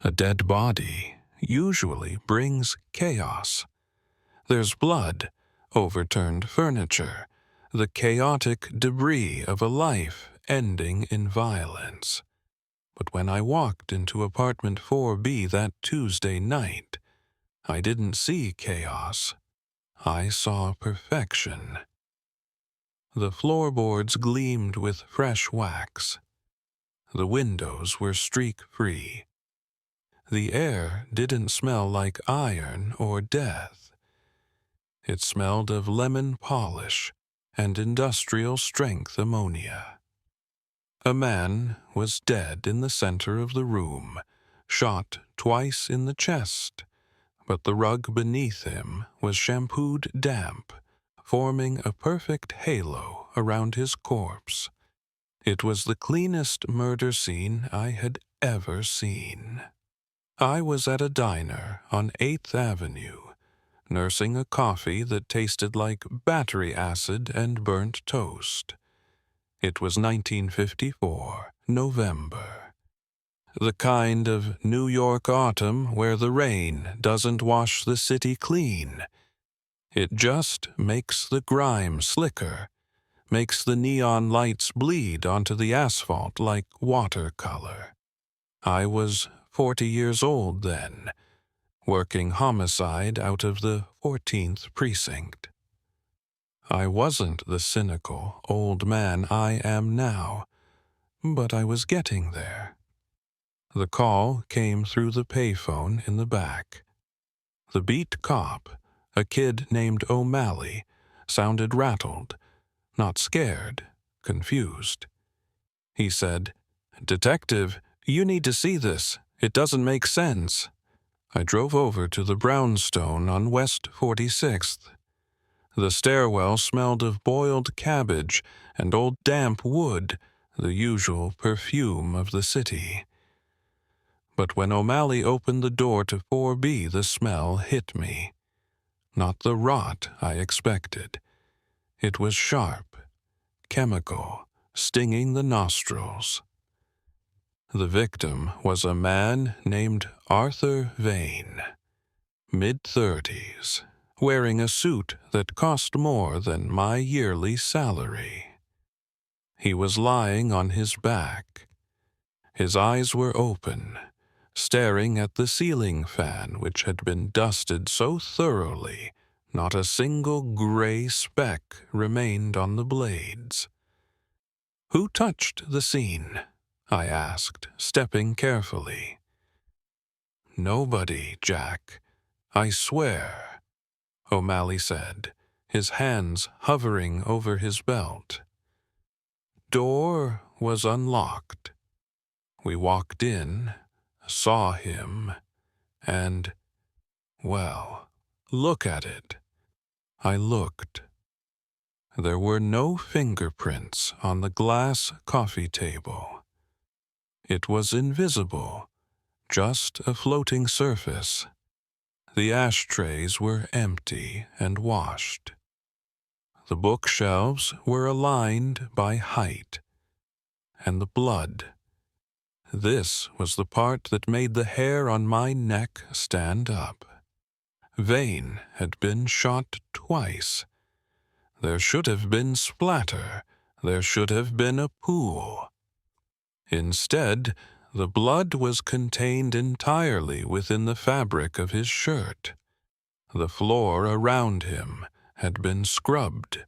A dead body usually brings chaos. There's blood, overturned furniture, the chaotic debris of a life ending in violence. But when I walked into apartment 4B that Tuesday night, I didn't see chaos. I saw perfection. The floorboards gleamed with fresh wax. The windows were streak-free. The air didn't smell like iron or death. It smelled of lemon polish and industrial-strength ammonia. A man was dead in the center of the room, shot twice in the chest, but the rug beneath him was shampooed damp, forming a perfect halo around his corpse. It was the cleanest murder scene I had ever seen. I was at a diner on 8th Avenue, nursing a coffee that tasted like battery acid and burnt toast. It was 1954, November. The kind of New York autumn where the rain doesn't wash the city clean. It just makes the grime slicker, makes the neon lights bleed onto the asphalt like watercolor. I was 40 years old then, working homicide out of the 14th precinct. I wasn't the cynical old man I am now, but I was getting there. The call came through the payphone in the back. The beat cop, a kid named O'Malley, sounded rattled, not scared, confused. He said, "Detective, you need to see this. It doesn't make sense." I drove over to the brownstone on West 46th. The stairwell smelled of boiled cabbage and old damp wood, the usual perfume of the city. But when O'Malley opened the door to 4B, the smell hit me. Not the rot I expected. It was sharp, chemical, stinging the nostrils. The victim was a man named Arthur Vane, mid-30s, wearing a suit that cost more than my yearly salary. He was lying on his back. His eyes were open, staring at the ceiling fan which had been dusted so thoroughly not a single gray speck remained on the blades. "Who touched the scene?" I asked, stepping carefully. "Nobody, Jack. I swear," O'Malley said, his hands hovering over his belt. Door was unlocked. We walked in, saw him, and, well, look at it. I looked. There were no fingerprints on the glass coffee table. It was invisible, just a floating surface. The ashtrays were empty and washed. The bookshelves were aligned by height. And the blood. This was the part that made the hair on my neck stand up. Vane had been shot twice. There should have been splatter. There should have been a pool. Instead, the blood was contained entirely within the fabric of his shirt. The floor around him had been scrubbed.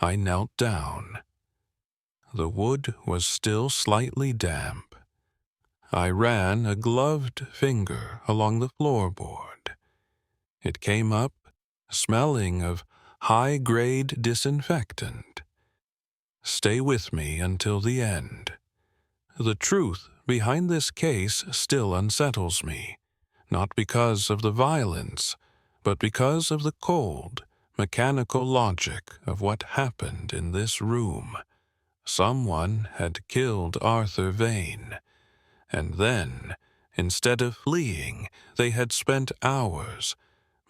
I knelt down. The wood was still slightly damp. I ran a gloved finger along the floorboard. It came up, smelling of high-grade disinfectant. Stay with me until the end. The truth behind this case still unsettles me, not because of the violence, but because of the cold, mechanical logic of what happened in this room. Someone had killed Arthur Vane, and then, instead of fleeing, they had spent hours,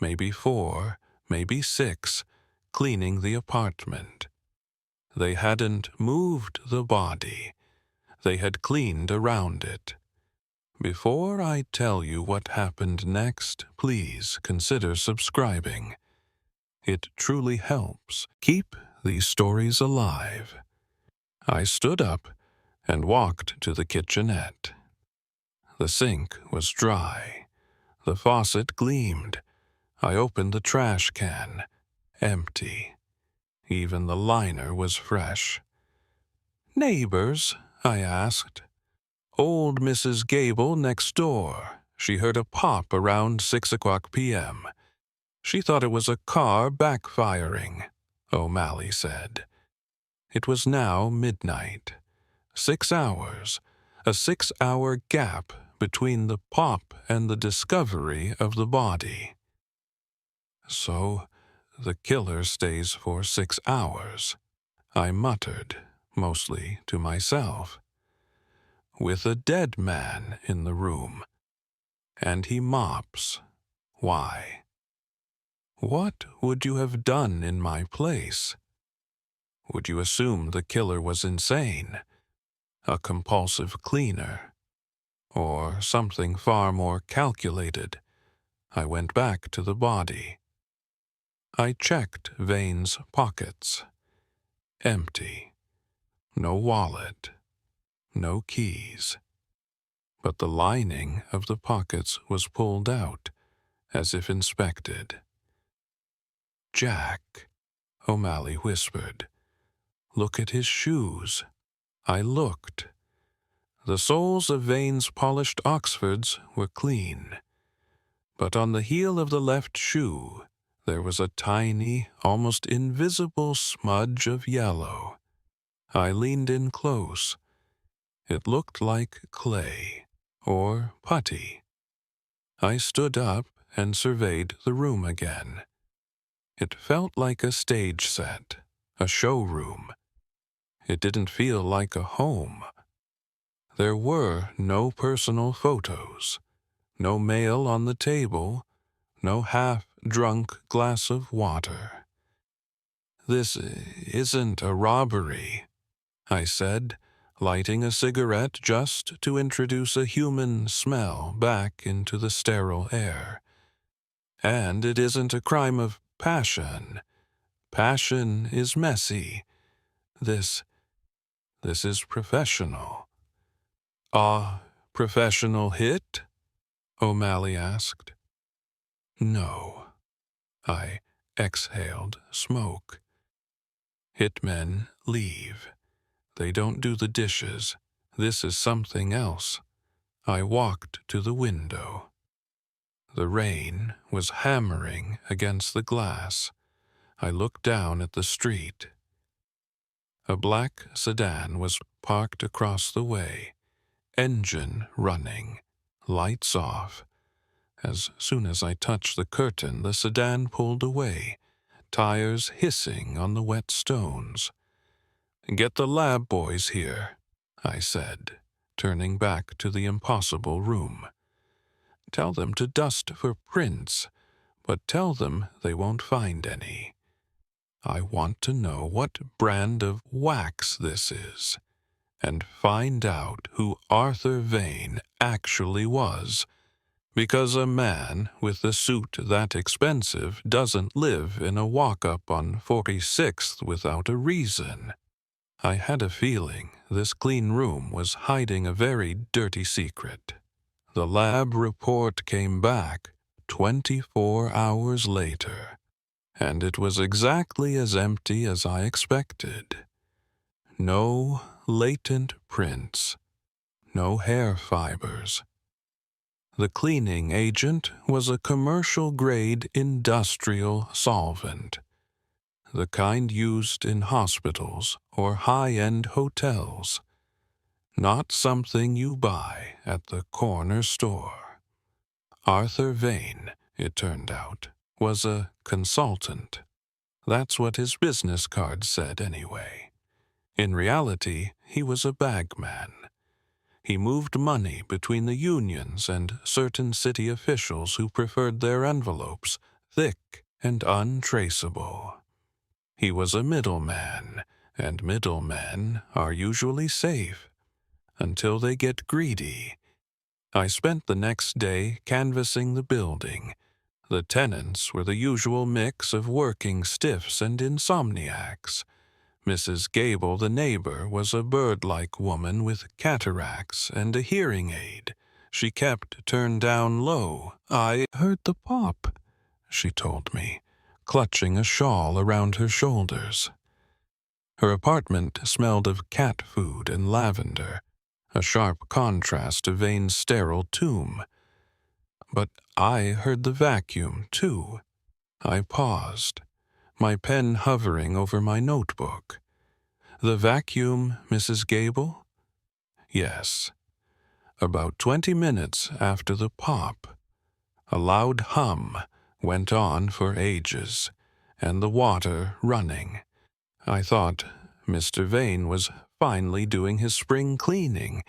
maybe 4, maybe 6, cleaning the apartment. They hadn't moved the body. They had cleaned around it. Before I tell you what happened next, please consider subscribing. It truly helps keep these stories alive. I stood up and walked to the kitchenette. The sink was dry. The faucet gleamed. I opened the trash can. Empty. Even the liner was fresh. "Neighbors?" I asked. "Old Mrs. Gable next door. She heard a pop around 6 o'clock p.m. She thought it was a car backfiring," O'Malley said. It was now midnight. 6 hours. A 6-hour gap between the pop and the discovery of the body. "So, the killer stays for 6 hours," I muttered, mostly to myself. "With a dead man in the room. And he mops. Why? What would you have done in my place? Would you assume the killer was insane? A compulsive cleaner? Or something far more calculated?" I went back to the body. I checked Vane's pockets. Empty. No wallet. No keys. But the lining of the pockets was pulled out, as if inspected. "Jack," O'Malley whispered. "Look at his shoes." I looked. The soles of Vane's polished Oxfords were clean. But on the heel of the left shoe, there was a tiny, almost invisible smudge of yellow. I leaned in close. It looked like clay, or putty. I stood up and surveyed the room again. It felt like a stage set, a showroom. It didn't feel like a home. There were no personal photos, no mail on the table, no half-drunk glass of water. "This isn't a robbery," I said, lighting a cigarette just to introduce a human smell back into the sterile air. "And it isn't a crime of passion. Passion is messy. This is professional." "A professional hit?" O'Malley asked. "No." I exhaled smoke. "Hitmen leave. They don't do the dishes. This is something else." I walked to the window. The rain was hammering against the glass. I looked down at the street. A black sedan was parked across the way, engine running, lights off. As soon as I touched the curtain, the sedan pulled away, tires hissing on the wet stones. "Get the lab boys here," I said, turning back to the impossible room. "Tell them to dust for prints, but tell them they won't find any. I want to know what brand of wax this is, and find out who Arthur Vane actually was, because a man with a suit that expensive doesn't live in a walk-up on 46th without a reason." I had a feeling this clean room was hiding a very dirty secret. The lab report came back 24 hours later, and it was exactly as empty as I expected. No latent prints, no hair fibers. The cleaning agent was a commercial-grade industrial solvent, the kind used in hospitals or high-end hotels, not something you buy at the corner store. Arthur Vane, it turned out, was a consultant. That's what his business card said anyway. In reality, he was a bagman. He moved money between the unions and certain city officials who preferred their envelopes thick and untraceable. He was a middleman, and middlemen are usually safe until they get greedy. I spent the next day canvassing the building. The tenants were the usual mix of working stiffs and insomniacs. Mrs. Gable, the neighbor, was a bird-like woman with cataracts and a hearing aid. She kept turned down low. "I heard the pop," she told me, clutching a shawl around her shoulders. Her apartment smelled of cat food and lavender, a sharp contrast to Vane's sterile tomb. But I heard the vacuum, too. I paused, my pen hovering over my notebook. "The vacuum, Mrs. Gable?" "Yes." About 20 minutes after the pop, a loud hum went on for ages, and the water running. I thought Mr. Vane was finally doing his spring cleaning.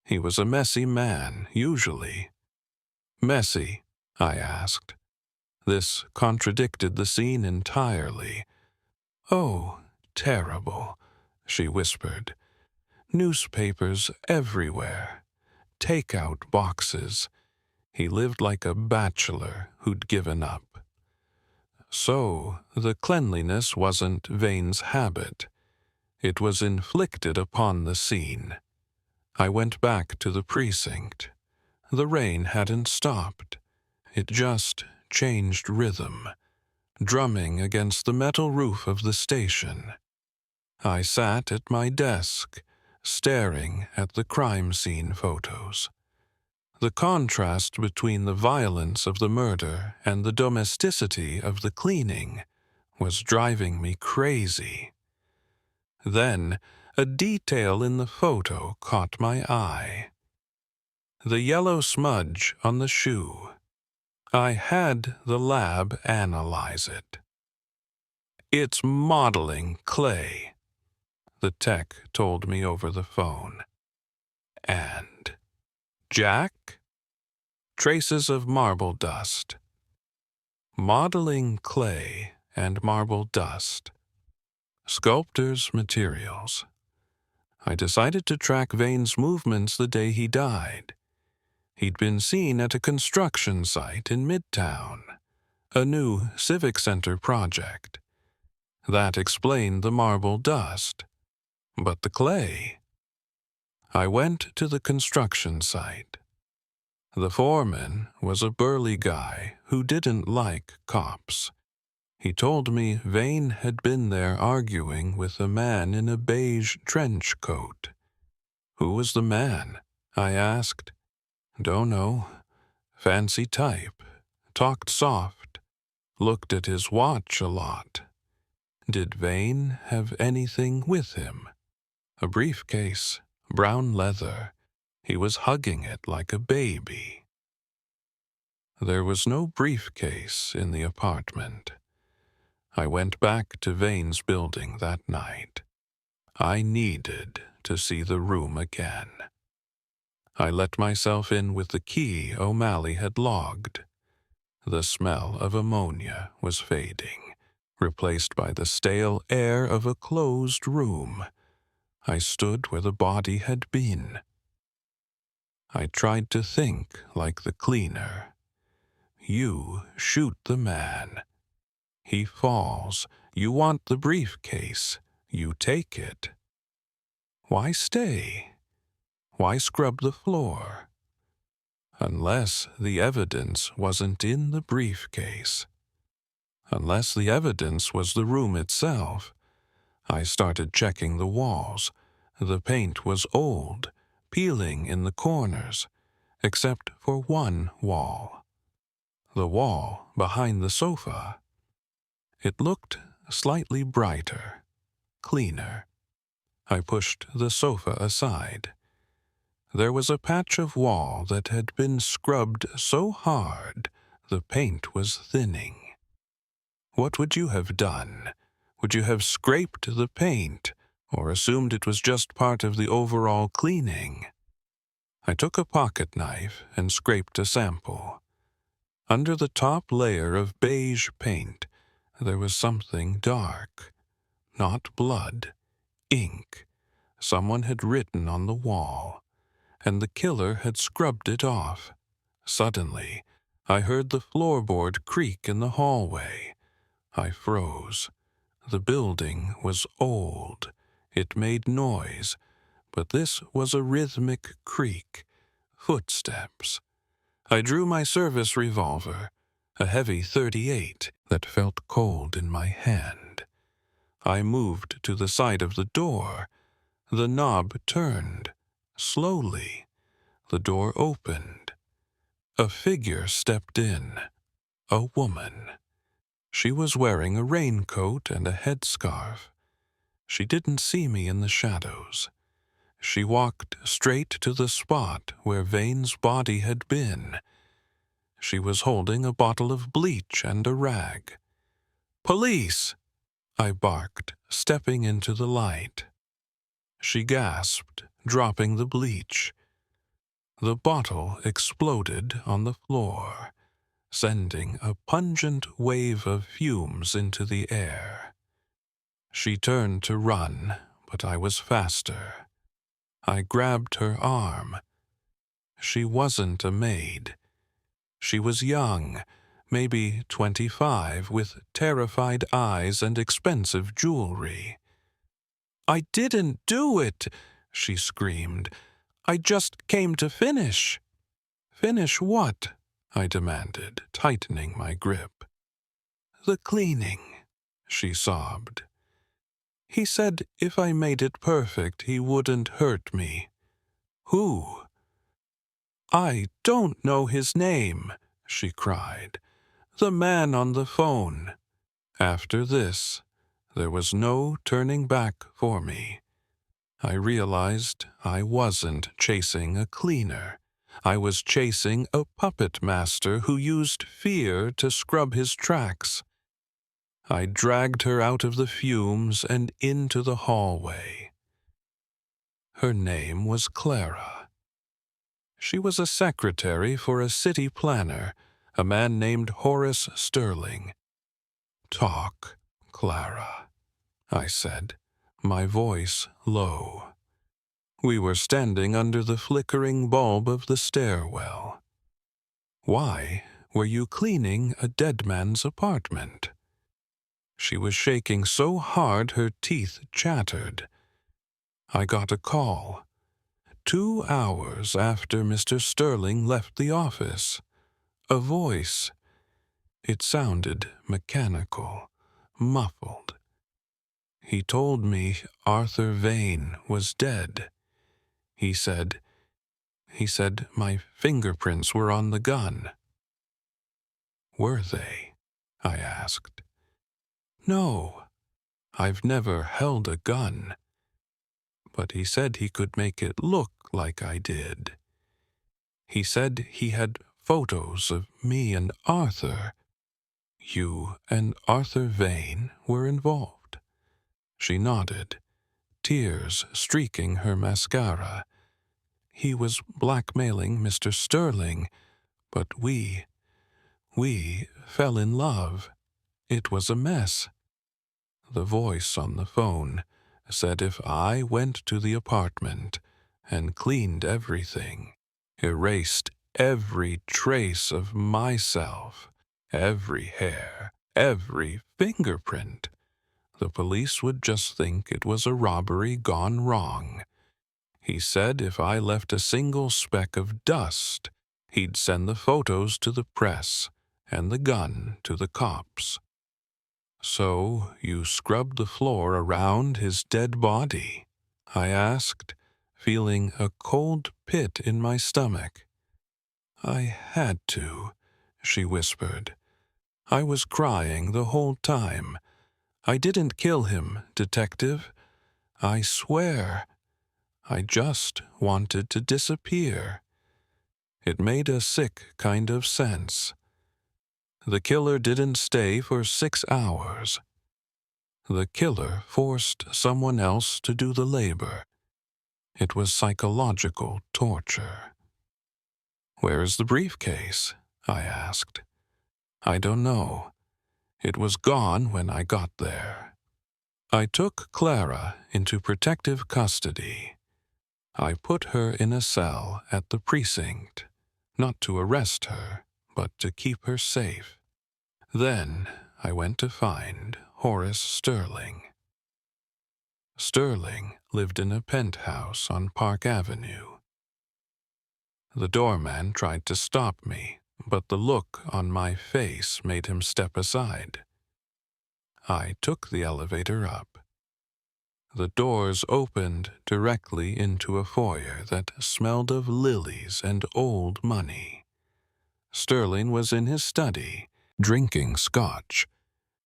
He was a messy man, usually. "Messy?" I asked. This contradicted the scene entirely. "Oh, terrible," she whispered. "Newspapers everywhere. Take-out boxes. He lived like a bachelor who'd given up." So, the cleanliness wasn't Vane's habit. It was inflicted upon the scene. I went back to the precinct. The rain hadn't stopped. It just changed rhythm, drumming against the metal roof of the station. I sat at my desk, staring at the crime scene photos. The contrast between the violence of the murder and the domesticity of the cleaning was driving me crazy. Then, a detail in the photo caught my eye. The yellow smudge on the shoe. I had the lab analyze it. "It's modeling clay," the tech told me over the phone. "And Jack? Traces of marble dust." Modeling clay and marble dust. Sculptor's materials. I decided to track Vane's movements the day he died. He'd been seen at a construction site in Midtown, a new civic center project. That explained the marble dust. But the clay? I went to the construction site. The foreman was a burly guy who didn't like cops. He told me Vane had been there arguing with a man in a beige trench coat. "Who was the man?" I asked. "Don't know. Fancy type. Talked soft. Looked at his watch a lot." "Did Vane have anything with him?" "A briefcase, brown leather. He was hugging it like a baby." There was no briefcase in the apartment. I went back to Vane's building that night. I needed to see the room again. I let myself in with the key O'Malley had logged. The smell of ammonia was fading, replaced by the stale air of a closed room. I stood where the body had been. I tried to think like the cleaner. You shoot the man. He falls. You want the briefcase. You take it. Why stay? Why scrub the floor? Unless the evidence wasn't in the briefcase. Unless the evidence was the room itself. I started checking the walls. The paint was old, peeling in the corners, except for one wall. The wall behind the sofa. It looked slightly brighter, cleaner. I pushed the sofa aside. There was a patch of wall that had been scrubbed so hard the paint was thinning. What would you have done? Would you have scraped the paint, or assumed it was just part of the overall cleaning? I took a pocket knife and scraped a sample. Under the top layer of beige paint, there was something dark. Not blood. Ink. Someone had written on the wall. and the killer had scrubbed it off. Suddenly, I heard the floorboard creak in the hallway. I froze. The building was old. It made noise, but this was a rhythmic creak. Footsteps. I drew my service revolver, a heavy .38 that felt cold in my hand. I moved to the side of the door. The knob turned. Slowly, the door opened. A figure stepped in. A woman. She was wearing a raincoat and a headscarf. She didn't see me in the shadows. She walked straight to the spot where Vane's body had been. She was holding a bottle of bleach and a rag. "Police!" I barked, stepping into the light. She gasped, dropping the bleach. The bottle exploded on the floor, sending a pungent wave of fumes into the air. She turned to run, but I was faster. I grabbed her arm. She wasn't a maid. She was young, maybe 25, with terrified eyes and expensive jewelry. "I didn't do it," she screamed. "I just came to finish." "Finish what?" I demanded, tightening my grip. "The cleaning," she sobbed. "He said if I made it perfect, he wouldn't hurt me." "Who?" "I don't know his name," she cried. "The man on the phone." After this, there was no turning back for me. I realized I wasn't chasing a cleaner. I was chasing a puppet master who used fear to scrub his tracks. I dragged her out of the fumes and into the hallway. Her name was Clara. She was a secretary for a city planner, a man named Horace Sterling. "Talk, Clara," I said, my voice low. We were standing under the flickering bulb of the stairwell. "Why were you cleaning a dead man's apartment?" She was shaking so hard her teeth chattered. "I got a call. 2 hours after Mr. Sterling left the office. A voice. It sounded mechanical, muffled. He told me Arthur Vane was dead. He said my fingerprints were on the gun." "Were they?" I asked. "No, I've never held a gun. But he said he could make it look like I did. He said he had photos of me and Arthur. You and Arthur Vane were involved." She nodded, tears streaking her mascara. "He was blackmailing Mr. Sterling, but we fell in love. It was a mess." The voice on the phone said if I went to the apartment and cleaned everything, erased every trace of myself, every hair, every fingerprint, the police would just think it was a robbery gone wrong. He said if I left a single speck of dust, he'd send the photos to the press and the gun to the cops. "So you scrubbed the floor around his dead body?" I asked, feeling a cold pit in my stomach. "I had to," she whispered. "I was crying the whole time. I didn't kill him, detective. I swear. I just wanted to disappear." It made a sick kind of sense. The killer didn't stay for 6 hours. The killer forced someone else to do the labor. It was psychological torture. "Where is the briefcase?" I asked. "I don't know. It was gone when I got there." I took Clara into protective custody. I put her in a cell at the precinct, not to arrest her, but to keep her safe. Then I went to find Horace Sterling. Sterling lived in a penthouse on Park Avenue. The doorman tried to stop me, but the look on my face made him step aside. I took the elevator up. The doors opened directly into a foyer that smelled of lilies and old money. Sterling was in his study, drinking scotch.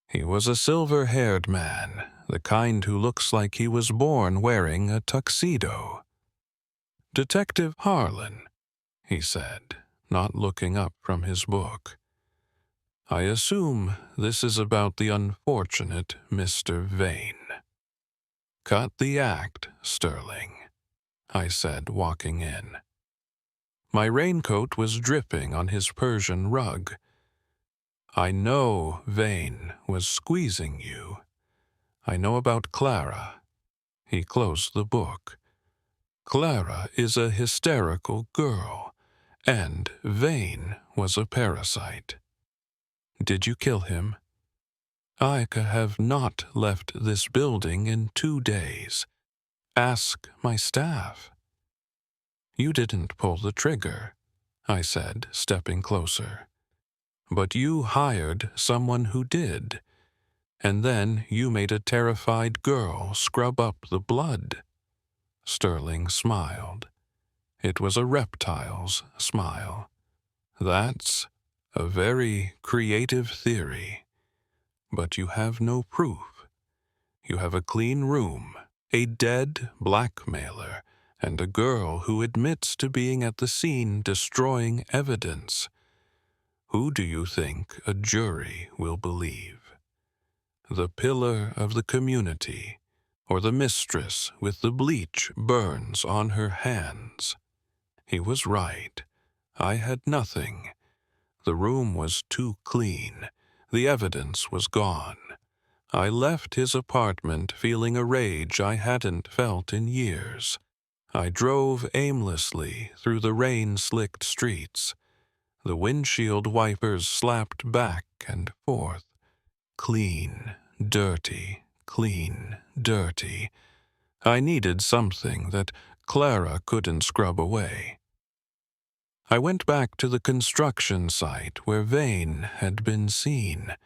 He was a silver-haired man, the kind who looks like he was born wearing a tuxedo. "Detective Harlan," he said, not looking up from his book. "I assume this is about the unfortunate Mr. Vane." "Cut the act, Sterling," I said, walking in. My raincoat was dripping on his Persian rug. "I know Vane was squeezing you. I know about Clara." He closed the book. "Clara is a hysterical girl, and Vane was a parasite." "Did you kill him?" "I have not left this building in 2 days. Ask my staff." "You didn't pull the trigger," I said, stepping closer. "But you hired someone who did, and then you made a terrified girl scrub up the blood." Sterling smiled. It was a reptile's smile. "That's a very creative theory. But you have no proof. You have a clean room, a dead blackmailer, and a girl who admits to being at the scene destroying evidence. Who do you think a jury will believe? The pillar of the community, or the mistress with the bleach burns on her hands?" He was right. I had nothing. The room was too clean. The evidence was gone. I left his apartment feeling a rage I hadn't felt in years. I drove aimlessly through the rain-slicked streets. The windshield wipers slapped back and forth. Clean, dirty, clean, dirty. I needed something that Clara couldn't scrub away. I went back to the construction site where Vane had been seen.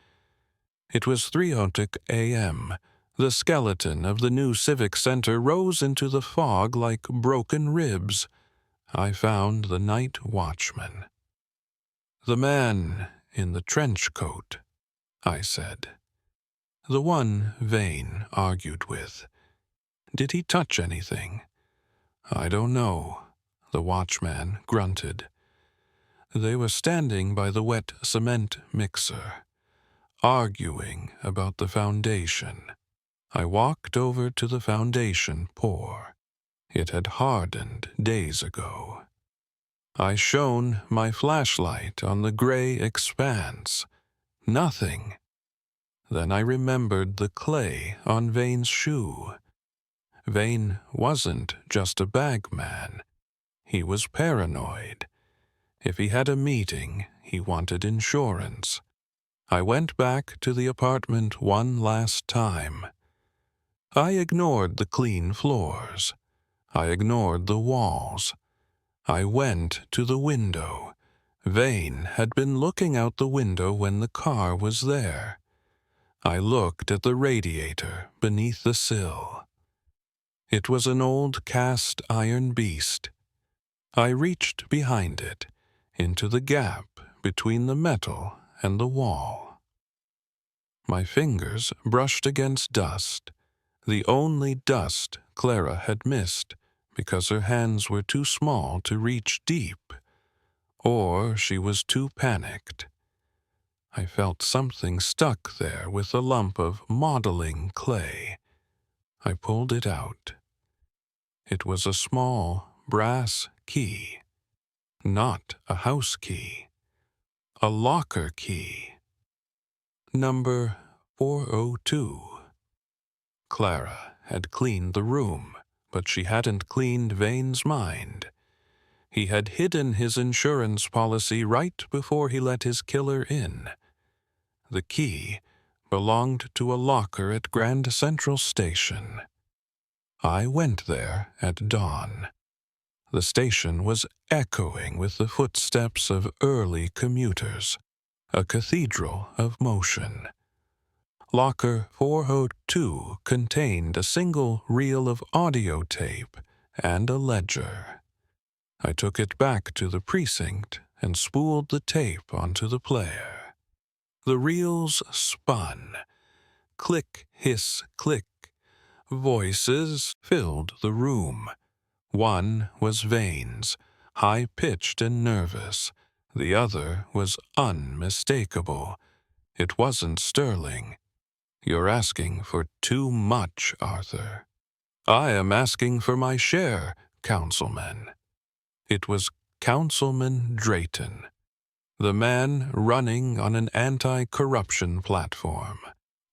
It was 3:00 a.m. The skeleton of the new Civic Center rose into the fog like broken ribs. I found the night watchman. "The man in the trench coat," I said. "The one Vane argued with. Did he touch anything?" "I don't know," the watchman grunted. "They were standing by the wet cement mixer, arguing about the foundation." I walked over to the foundation pour. It had hardened days ago. I shone my flashlight on the gray expanse. Nothing. Then I remembered the clay on Vane's shoe. Vane wasn't just a bagman. He was paranoid. If he had a meeting, he wanted insurance. I went back to the apartment one last time. I ignored the clean floors. I ignored the walls. I went to the window. Vane had been looking out the window when the car was there. I looked at the radiator beneath the sill. It was an old cast-iron beast. I reached behind it, into the gap between the metal and the wall. My fingers brushed against dust, the only dust Clara had missed because her hands were too small to reach deep, or she was too panicked. I felt something stuck there with a lump of modeling clay. I pulled it out. It was a small brass key. Not a house key. A locker key. Number 402. Clara had cleaned the room, but she hadn't cleaned Vane's mind. He had hidden his insurance policy right before he let his killer in. The key belonged to a locker at Grand Central Station. I went there at dawn. The station was echoing with the footsteps of early commuters, a cathedral of motion. Locker 402 contained a single reel of audio tape and a ledger. I took it back to the precinct and spooled the tape onto the player. The reels spun. Click, hiss, click. Voices filled the room. One was Vane's, high-pitched and nervous. The other was unmistakable. It wasn't Sterling. "You're asking for too much, Arthur." "I am asking for my share, Councilman." It was Councilman Drayton, the man running on an anti-corruption platform,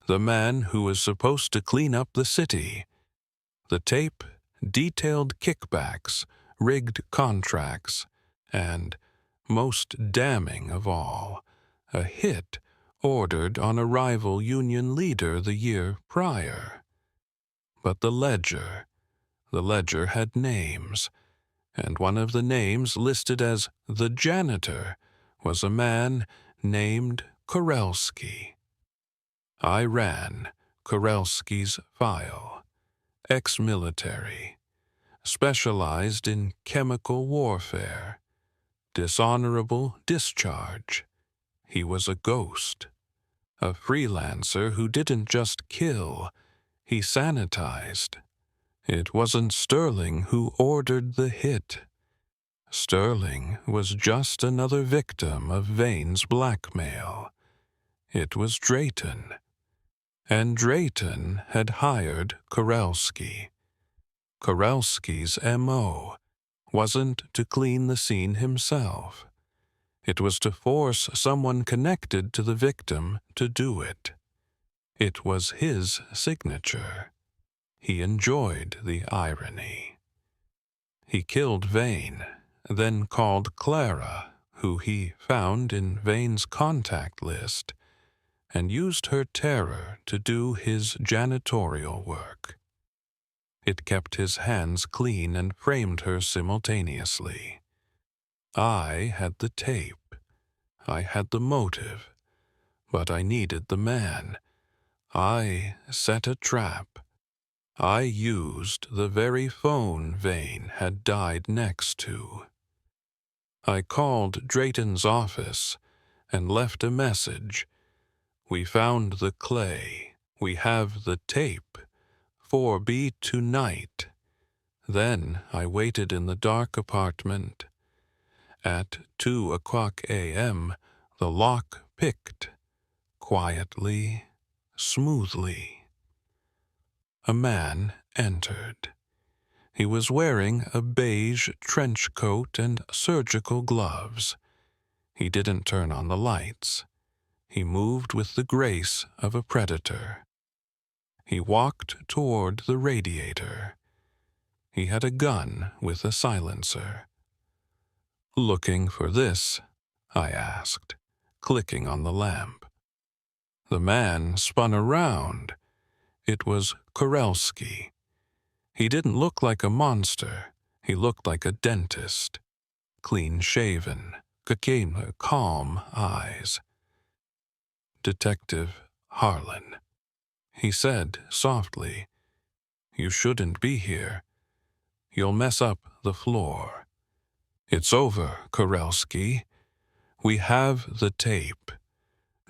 the man who was supposed to clean up the city. The tape detailed kickbacks, rigged contracts, and, most damning of all, a hit ordered on a rival union leader the year prior. But the ledger had names, and one of the names listed as the janitor was a man named Korelski. I ran Korelski's file. Ex-military, specialized in chemical warfare, dishonorable discharge. He was a ghost, a freelancer who didn't just kill, he sanitized. It wasn't Sterling who ordered the hit. Sterling was just another victim of Vane's blackmail. It was Drayton. And Drayton had hired Korelski. Korelski's M.O. wasn't to clean the scene himself. It was to force someone connected to the victim to do it. It was his signature. He enjoyed the irony. He killed Vane, then called Clara, who he found in Vane's contact list, and used her terror to do his janitorial work. It kept his hands clean and framed her simultaneously. I had the tape. I had the motive. But I needed the man. I set a trap. I used the very phone Vane had died next to. I called Drayton's office and left a message. "We found the clay. We have the tape. 4B tonight." Then I waited in the dark apartment. At 2:00 a.m., the lock picked, quietly, smoothly. A man entered. He was wearing a beige trench coat and surgical gloves. He didn't turn on the lights. He moved with the grace of a predator. He walked toward the radiator. He had a gun with a silencer. "Looking for this?" I asked, clicking on the lamp. The man spun around. It was Korelski. He didn't look like a monster. He looked like a dentist. Clean-shaven, calm eyes. "Detective Harlan," he said softly. "You shouldn't be here. You'll mess up the floor." "It's over, Korelski. We have the tape.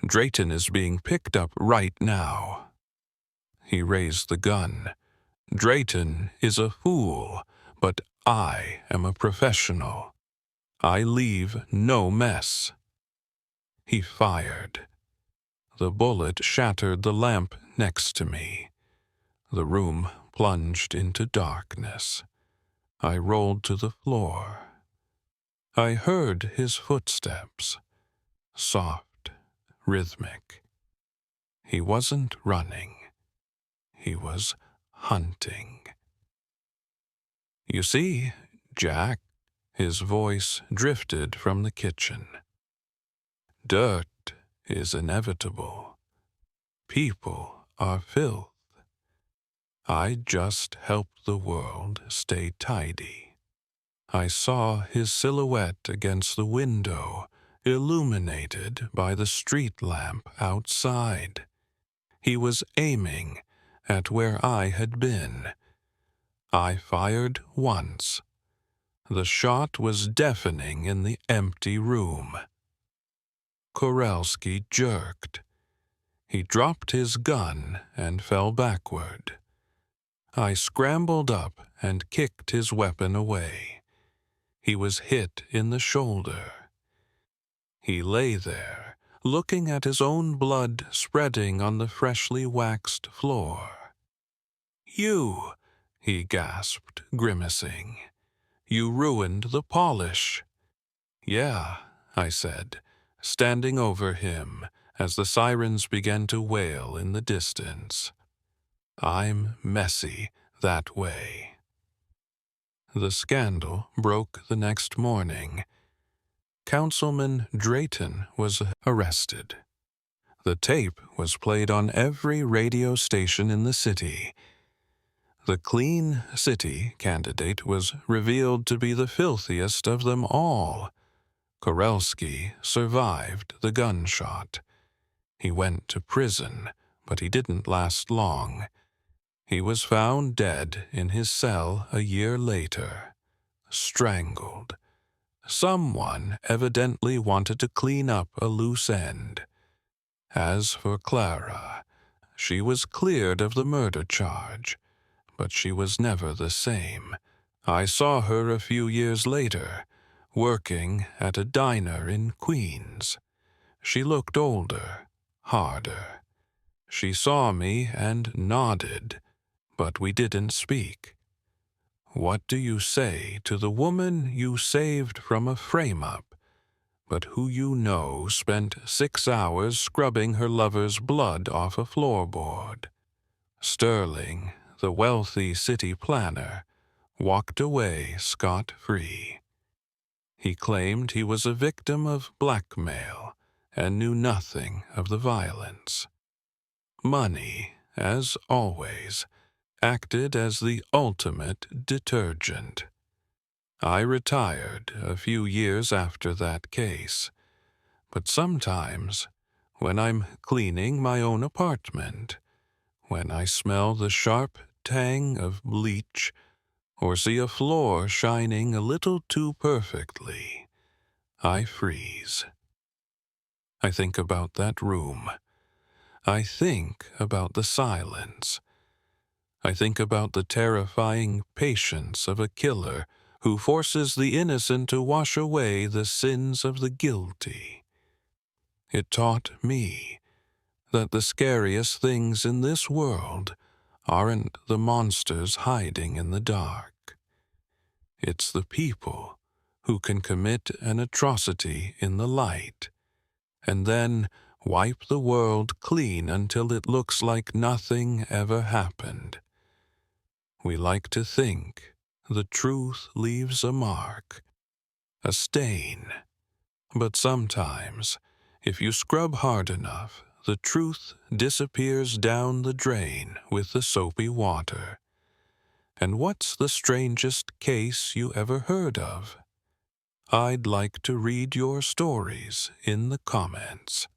Drayton is being picked up right now." He raised the gun. "Drayton is a fool, but I am a professional. I leave no mess." He fired. The bullet shattered the lamp next to me. The room plunged into darkness. I rolled to the floor. I heard his footsteps, soft, rhythmic. He wasn't running. He was hunting. You see, Jack, his voice drifted from the kitchen. Dirt is inevitable. People are filth. I just help the world stay tidy. I saw his silhouette against the window, illuminated by the street lamp outside. He was aiming at where I had been. I fired once. The shot was deafening in the empty room. Korelski jerked. He dropped his gun and fell backward. I scrambled up and kicked his weapon away. He was hit in the shoulder. He lay there, looking at his own blood spreading on the freshly waxed floor. "You," he gasped, grimacing. "You ruined the polish." "Yeah," I said, standing over him as the sirens began to wail in the distance. "I'm messy that way." The scandal broke the next morning. Councilman Drayton was arrested. The tape was played on every radio station in the city. The clean city candidate was revealed to be the filthiest of them all. Korelski survived the gunshot. He went to prison, but he didn't last long. He was found dead in his cell a year later, strangled. Someone evidently wanted to clean up a loose end. As for Clara, she was cleared of the murder charge, but she was never the same. I saw her a few years later, working at a diner in Queens. She looked older, harder. She saw me and nodded, but we didn't speak. What do you say to the woman you saved from a frame-up, but who you know spent 6 hours scrubbing her lover's blood off a floorboard? Sterling, the wealthy city planner, walked away scot-free. He claimed he was a victim of blackmail and knew nothing of the violence. Money, as always, acted as the ultimate detergent. I retired a few years after that case, but sometimes, when I'm cleaning my own apartment, when I smell the sharp tang of bleach, or see a floor shining a little too perfectly, I freeze. I think about that room. I think about the silence. I think about the terrifying patience of a killer who forces the innocent to wash away the sins of the guilty. It taught me that the scariest things in this world aren't the monsters hiding in the dark. It's the people who can commit an atrocity in the light and then wipe the world clean until it looks like nothing ever happened. We like to think the truth leaves a mark, a stain. But sometimes, if you scrub hard enough, the truth disappears down the drain with the soapy water. And what's the strangest case you ever heard of? I'd like to read your stories in the comments.